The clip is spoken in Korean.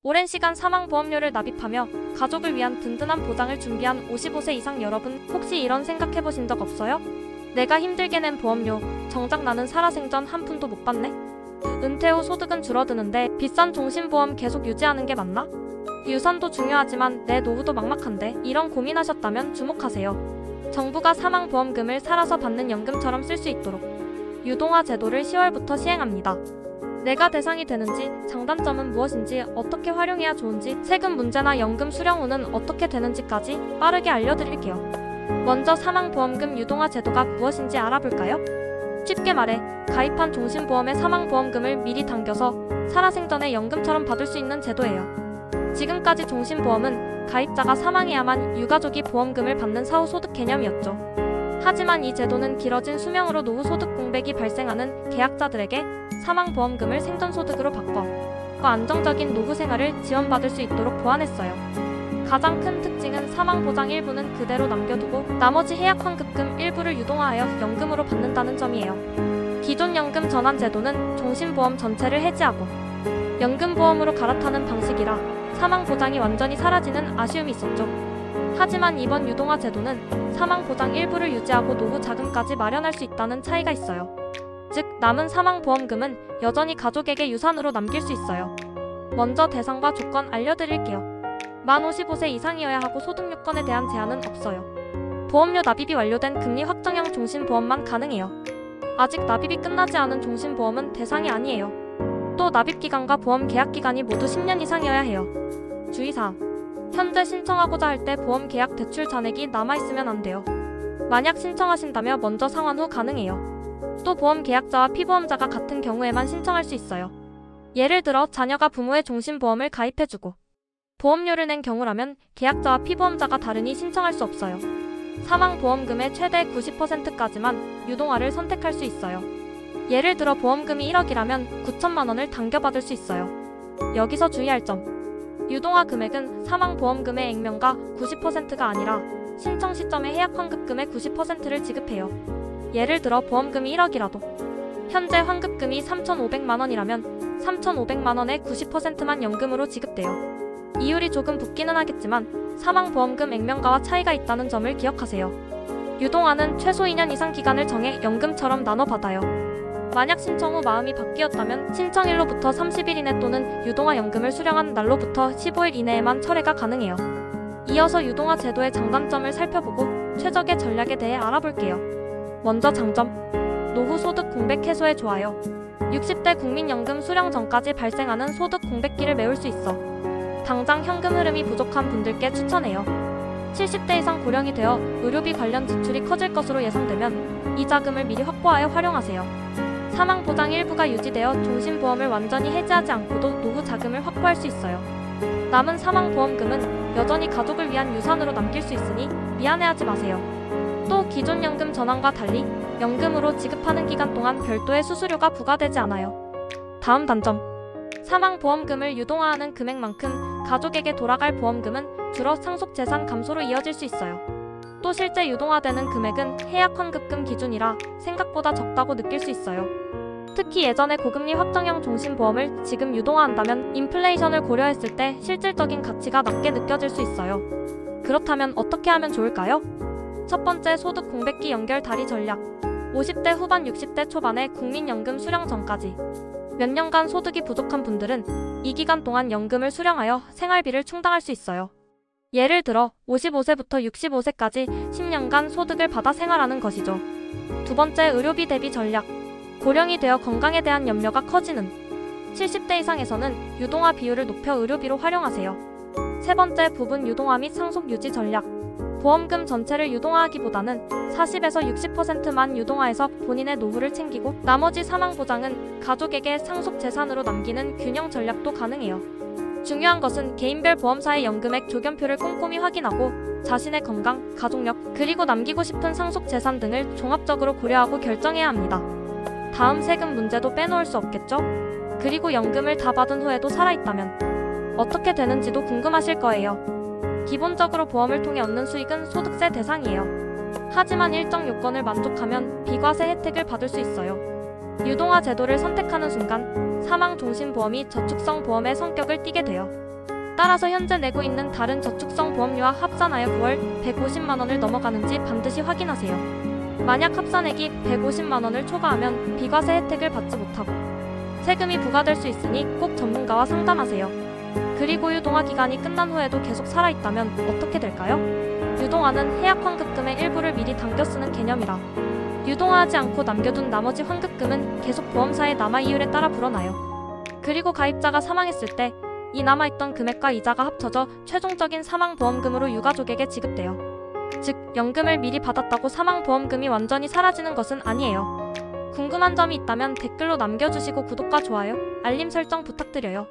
오랜 시간 사망보험료를 납입하며 가족을 위한 든든한 보장을 준비한 55세 이상 여러분, 혹시 이런 생각해보신 적 없어요? 내가 힘들게 낸 보험료, 정작 나는 살아생전 한 푼도 못 받네? 은퇴 후 소득은 줄어드는데 비싼 종신보험 계속 유지하는 게 맞나? 유산도 중요하지만 내 노후도 막막한데, 이런 고민하셨다면 주목하세요. 정부가 사망보험금을 살아서 받는 연금처럼 쓸 수 있도록 유동화 제도를 10월부터 시행합니다. 내가 대상이 되는지, 장단점은 무엇인지, 어떻게 활용해야 좋은지, 세금 문제나 연금 수령 후는 어떻게 되는지까지 빠르게 알려드릴게요. 먼저 사망보험금 유동화 제도가 무엇인지 알아볼까요? 쉽게 말해 가입한 종신보험의 사망보험금을 미리 당겨서 살아생전에 연금처럼 받을 수 있는 제도예요. 지금까지 종신보험은 가입자가 사망해야만 유가족이 보험금을 받는 사후소득 개념이었죠. 하지만 이 제도는 길어진 수명으로 노후 소득 공백이 발생하는 계약자들에게 사망보험금을 생전소득으로 바꿔 안정적인 노후 생활을 지원받을 수 있도록 보완했어요. 가장 큰 특징은 사망보장 일부는 그대로 남겨두고 나머지 해약환급금 일부를 유동화하여 연금으로 받는다는 점이에요. 기존 연금 전환 제도는 종신보험 전체를 해지하고 연금보험으로 갈아타는 방식이라 사망보장이 완전히 사라지는 아쉬움이 있었죠. 하지만 이번 유동화 제도는 사망보장 일부를 유지하고 노후 자금까지 마련할 수 있다는 차이가 있어요. 즉, 남은 사망보험금은 여전히 가족에게 유산으로 남길 수 있어요. 먼저 대상과 조건 알려드릴게요. 만 55세 이상이어야 하고 소득 요건에 대한 제한은 없어요. 보험료 납입이 완료된 금리 확정형 종신보험만 가능해요. 아직 납입이 끝나지 않은 종신보험은 대상이 아니에요. 또 납입기간과 보험 계약기간이 모두 10년 이상이어야 해요. 주의사항. 현재 신청하고자 할 때 보험 계약 대출 잔액이 남아있으면 안 돼요. 만약 신청하신다면 먼저 상환 후 가능해요. 또 보험 계약자와 피보험자가 같은 경우에만 신청할 수 있어요. 예를 들어 자녀가 부모의 종신보험을 가입해주고 보험료를 낸 경우라면 계약자와 피보험자가 다르니 신청할 수 없어요. 사망보험금의 최대 90%까지만 유동화를 선택할 수 있어요. 예를 들어 보험금이 1억이라면 9천만 원을 당겨받을 수 있어요. 여기서 주의할 점. 유동화 금액은 사망보험금의 액면가 90%가 아니라 신청 시점의 해약환급금의 90%를 지급해요. 예를 들어 보험금이 1억이라도 현재 환급금이 3,500만 원이라면 3,500만 원의 90%만 연금으로 지급돼요. 이율이 조금 붙기는 하겠지만 사망보험금 액면가와 차이가 있다는 점을 기억하세요. 유동화는 최소 2년 이상 기간을 정해 연금처럼 나눠받아요. 만약 신청 후 마음이 바뀌었다면 신청일로부터 30일 이내 또는 유동화 연금을 수령한 날로부터 15일 이내에만 철회가 가능해요. 이어서 유동화 제도의 장단점을 살펴보고 최적의 전략에 대해 알아볼게요. 먼저 장점. 노후 소득 공백 해소에 좋아요. 60대 국민연금 수령 전까지 발생하는 소득 공백기를 메울 수 있어 당장 현금 흐름이 부족한 분들께 추천해요. 70대 이상 고령이 되어 의료비 관련 지출이 커질 것으로 예상되면 이 자금을 미리 확보하여 활용하세요. 사망보장 일부가 유지되어 종신보험을 완전히 해지하지 않고도 노후 자금을 확보할 수 있어요. 남은 사망보험금은 여전히 가족을 위한 유산으로 남길 수 있으니 미안해하지 마세요. 또 기존 연금 전환과 달리 연금으로 지급하는 기간 동안 별도의 수수료가 부과되지 않아요. 다음 단점. 사망보험금을 유동화하는 금액만큼 가족에게 돌아갈 보험금은 줄어 상속재산 감소로 이어질 수 있어요. 또 실제 유동화되는 금액은 해약환급금 기준이라 생각보다 적다고 느낄 수 있어요. 특히 예전에 고금리 확정형 종신보험을 지금 유동화한다면 인플레이션을 고려했을 때 실질적인 가치가 낮게 느껴질 수 있어요. 그렇다면 어떻게 하면 좋을까요? 첫 번째, 소득 공백기 연결 다리 전략. 50대 후반 60대 초반의 국민연금 수령 전까지 몇 년간 소득이 부족한 분들은 이 기간 동안 연금을 수령하여 생활비를 충당할 수 있어요. 예를 들어 55세부터 65세까지 10년간 소득을 받아 생활하는 것이죠. 두 번째, 의료비 대비 전략. 고령이 되어 건강에 대한 염려가 커지는 70대 이상에서는 유동화 비율을 높여 의료비로 활용하세요. 세 번째, 부분 유동화 및 상속 유지 전략. 보험금 전체를 유동화하기보다는 40에서 60%만 유동화해서 본인의 노후를 챙기고 나머지 사망보장은 가족에게 상속재산으로 남기는 균형 전략도 가능해요. 중요한 것은 개인별 보험사의 연금액 조견표를 꼼꼼히 확인하고 자신의 건강, 가족력, 그리고 남기고 싶은 상속재산 등을 종합적으로 고려하고 결정해야 합니다. 다음, 세금 문제도 빼놓을 수 없겠죠? 그리고 연금을 다 받은 후에도 살아있다면 어떻게 되는지도 궁금하실 거예요. 기본적으로 보험을 통해 얻는 수익은 소득세 대상이에요. 하지만 일정 요건을 만족하면 비과세 혜택을 받을 수 있어요. 유동화 제도를 선택하는 순간 사망종신보험이 저축성 보험의 성격을 띠게 돼요. 따라서 현재 내고 있는 다른 저축성 보험료와 합산하여 9월 150만 원을 넘어가는지 반드시 확인하세요. 만약 합산액이 150만 원을 초과하면 비과세 혜택을 받지 못하고 세금이 부과될 수 있으니 꼭 전문가와 상담하세요. 그리고 유동화 기간이 끝난 후에도 계속 살아있다면 어떻게 될까요? 유동화는 해약 환급금의 일부를 미리 당겨 쓰는 개념이라 유동화하지 않고 남겨둔 나머지 환급금은 계속 보험사의 남아 이율에 따라 불어나요. 그리고 가입자가 사망했을 때 이 남아있던 금액과 이자가 합쳐져 최종적인 사망보험금으로 유가족에게 지급돼요. 즉, 연금을 미리 받았다고 사망보험금이 완전히 사라지는 것은 아니에요. 궁금한 점이 있다면 댓글로 남겨주시고 구독과 좋아요, 알림 설정 부탁드려요.